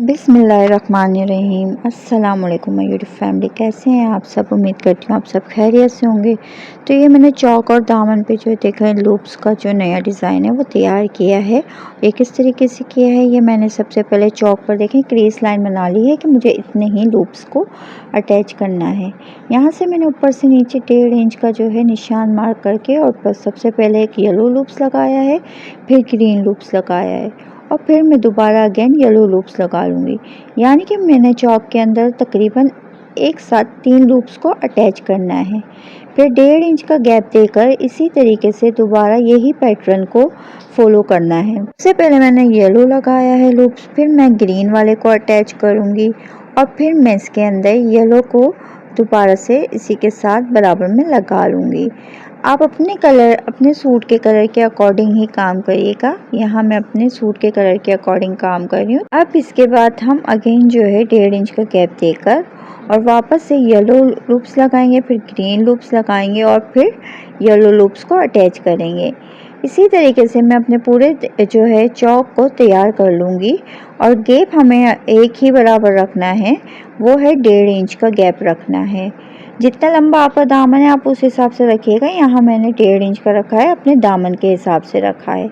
बिस्मिल्लाहिर्रहमानिर्रहीम। अस्सलाम वालेकुम माय यूट्यूब फैमिली, कैसे हैं आप सब। उम्मीद करती हूँ आप सब खैरियत से होंगे। तो ये मैंने चौक और दामन पे जो देखा है लूप्स का जो नया डिज़ाइन है वो तैयार किया है। ये किस तरीके से किया है, ये मैंने सबसे पहले चौक पर देखें क्रीज लाइन बना ली है कि मुझे इतने ही लूप्स को अटैच करना है। यहाँ से मैंने ऊपर से नीचे 1.5 इंच का जो है निशान मार्क करके और बस सबसे पहले एक येलो लूप्स लगाया है, फिर ग्रीन लूप्स लगाया है और फिर मैं दोबारा अगेन येलो लूप्स लगा लूँगी। यानी कि मैंने चौक के अंदर तकरीबन एक साथ 3 लूप्स को अटैच करना है। फिर 1.5 इंच का गैप देकर इसी तरीके से दोबारा यही पैटर्न को फॉलो करना है। सबसे पहले मैंने येलो लगाया है लूप्स, फिर मैं ग्रीन वाले को अटैच करूँगी और फिर मैं इसके अंदर येलो को दोबारा से इसी के साथ बराबर में लगा लूँगी। आप अपने सूट के कलर के अकॉर्डिंग ही काम करिएगा। यहाँ मैं अपने सूट के कलर के अकॉर्डिंग काम कर रही हूँ। अब इसके बाद हम अगेन जो है 1.5 इंच का गैप देकर और वापस से येलो लूप्स लगाएंगे, फिर ग्रीन लूप्स लगाएंगे और फिर येलो लूप्स को अटैच करेंगे। इसी तरीके से मैं अपने पूरे जो है चौक को तैयार कर लूँगी और गैप हमें एक ही बराबर रखना है, वो है 1.5 इंच का गैप रखना है। जितना लंबा आपका दामन है आप उस हिसाब से रखिएगा। यहाँ मैंने 1.5 इंच का रखा है, अपने दामन के हिसाब से रखा है।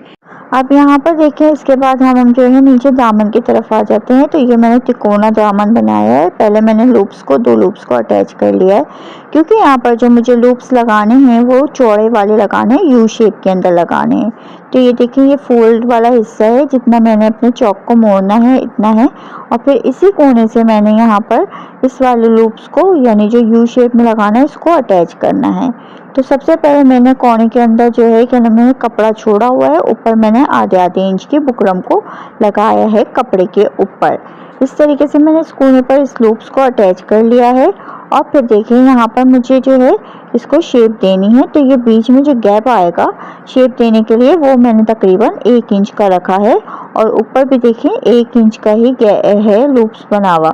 अब यहाँ पर देखिए इसके बाद हम जो है नीचे दामन की तरफ आ जाते हैं। तो ये मैंने तिकोना दामन बनाया है। पहले मैंने लूप्स को 2 लूप्स को अटैच कर लिया है, क्योंकि यहाँ पर जो मुझे लूप्स लगाने हैं वो चौड़े वाले लगाने हैं, यू शेप के अंदर लगाने हैं। तो ये देखिए ये फोल्ड वाला हिस्सा है, जितना मैंने अपने चौक को मोड़ना है इतना है और फिर इसी कोने से मैंने यहाँ पर इस वाले लूप्स को यानी जो यू शेप में लगाना है इसको अटैच करना है। तो सबसे पहले मैंने कोने के अंदर जो है कि मैंने कपड़ा छोड़ा हुआ है, ऊपर मैंने आधे इंच की बुकरम को लगाया है कपड़े के ऊपर। इस तरीके से मैंने इस कोने पर इस लूप्स को अटैच कर लिया है और फिर देखिए यहाँ पर मुझे जो है इसको शेप देनी है। तो ये बीच में जो गैप आएगा शेप देने के लिए वो मैंने तकरीबन 1 इंच का रखा है और ऊपर भी देखिए 1 इंच का ही है लूप्स बना हुआ।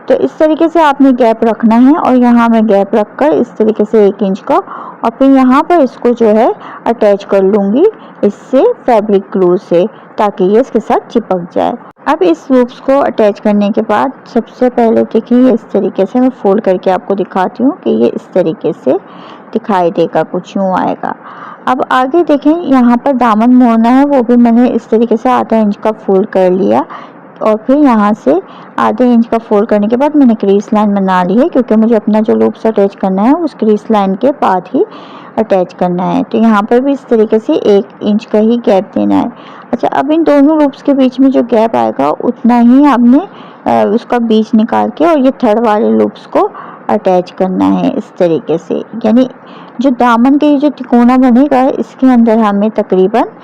तो इस तरीके से आपने गैप रखना है और यहाँ मैं गैप रखकर इस तरीके से 1 इंच का और फिर यहाँ पर इसको जो है अटैच कर लूँगी इससे फैब्रिक ग्लू से, ताकि ये इसके साथ चिपक जाए। अब इस लूप्स को अटैच करने के बाद सबसे पहले देखिए इस तरीके से मैं फोल्ड करके आपको दिखाती हूँ कि ये इस तरीके से दिखाई देगा, कुछ यूँ आएगा। अब आगे देखें यहाँ पर दामन मोड़ना है, वो भी मैंने इस तरीके से आधा इंच का फोल्ड कर लिया और फिर यहाँ से आधे इंच का फोल्ड करने के बाद मैंने क्रीज लाइन बना ली है, क्योंकि मुझे अपना जो लूप्स अटैच करना है उस क्रीज लाइन के बाद ही अटैच करना है। तो यहाँ पर भी इस तरीके से 1 इंच का ही गैप देना है। अच्छा, अब इन दोनों लूप्स के बीच में जो गैप आएगा उतना ही आपने उसका बीच निकाल के और ये थर्ड वाले लूप्स को अटैच करना है इस तरीके से। यानी जो दामन के जो तिकोना बनेगा इसके अंदर हमें तकरीबन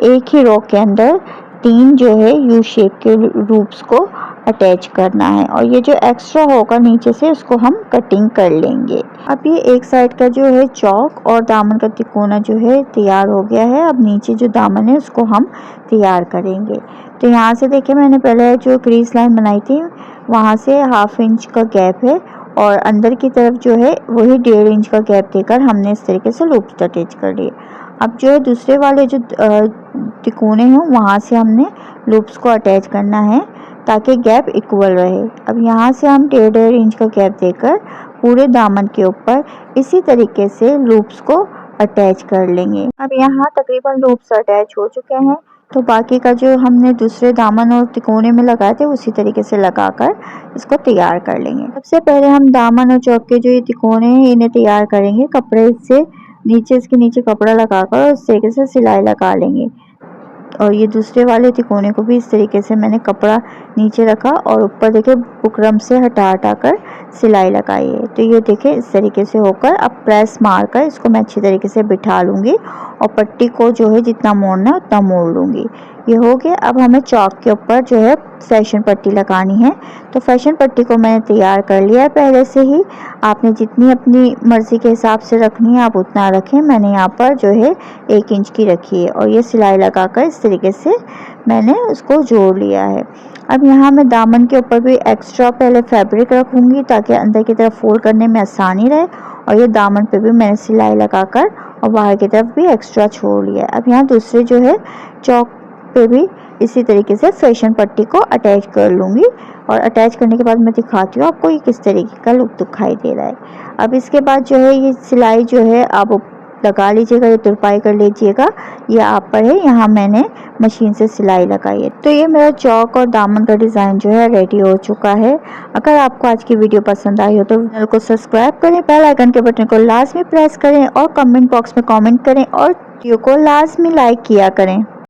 एक ही रो के अंदर 3 जो है यू शेप के लूप्स को अटैच करना है और ये जो एक्स्ट्रा होगा नीचे से उसको हम कटिंग कर लेंगे। अब ये एक साइड का जो है चौक और दामन का तिकोना जो है तैयार हो गया है। अब नीचे जो दामन है उसको हम तैयार करेंगे। तो यहाँ से देखिए मैंने पहले जो क्रीज लाइन बनाई थी वहाँ से 1/2 इंच का गैप है और अंदर की तरफ जो है वही 1.5 इंच का गैप देकर हमने इस तरीके से लूप्स अटैच कर लिए। अब जो है दूसरे वाले जो तिकोने हैं वहाँ से हमने लूप्स को अटैच करना है ताकि गैप इक्वल रहे। अब यहाँ से हम 1.5 इंच का गैप देकर पूरे दामन के ऊपर इसी तरीके से लूप्स को अटैच कर लेंगे। अब यहाँ तकरीबन लूप्स अटैच हो चुके हैं, तो बाकी का जो हमने दूसरे दामन और तिकोने में लगाए थे उसी तरीके से लगाकर इसको तैयार कर लेंगे। सबसे पहले हम दामन और चौक के जो ये तिकोने हैं इन्हें तैयार करेंगे। कपड़े से नीचे इसके नीचे कपड़ा लगाकर उस तरीके से सिलाई लगा लेंगे और ये दूसरे वाले तिकोने को भी इस तरीके से मैंने कपड़ा नीचे रखा और ऊपर देखिए बुकरम से हटा कर सिलाई लगाई है। तो ये देखिए इस तरीके से होकर अब प्रेस मारकर इसको मैं अच्छी तरीके से बिठा लूँगी और पट्टी को जो है जितना मोड़ना है उतना मोड़ लूँगी। ये हो गया। अब हमें चौक के ऊपर जो है फैशन पट्टी लगानी है। तो फैशन पट्टी को मैंने तैयार कर लिया है पहले से ही। आपने जितनी अपनी मर्ज़ी के हिसाब से रखनी है आप उतना रखें। मैंने यहाँ पर जो है 1 इंच की रखी है और ये सिलाई लगाकर इस तरीके से मैंने उसको जोड़ लिया है। अब यहाँ मैं दामन के ऊपर भी एक्स्ट्रा पहले फैब्रिक रखूँगी ताकि अंदर की तरफ फोल्ड करने में आसानी रहे और ये दामन पे भी मैंने सिलाई लगाकर और बाहर की तरफ भी एक्स्ट्रा छोड़ लिया है। अब यहाँ दूसरे जो है चौक पे भी इसी तरीके से फैशन पट्टी को अटैच कर लूँगी और अटैच करने के बाद मैं दिखाती हूँ आपको ये किस तरीके का लुक दिखाई दे रहा है। अब इसके बाद जो है ये सिलाई जो है आप लगा लीजिएगा, ये तुरपाई कर लीजिएगा, ये आप पर है। यहाँ मैंने मशीन से सिलाई लगाई है। तो ये मेरा चौक और दामन का डिज़ाइन जो है रेडी हो चुका है। अगर आपको आज की वीडियो पसंद आई हो तो चैनल को सब्सक्राइब करें, बेल आइकन के बटन को लाजमी प्रेस करें और कमेंट बॉक्स में कमेंट करें और वीडियो को लाजमी लाइक किया करें।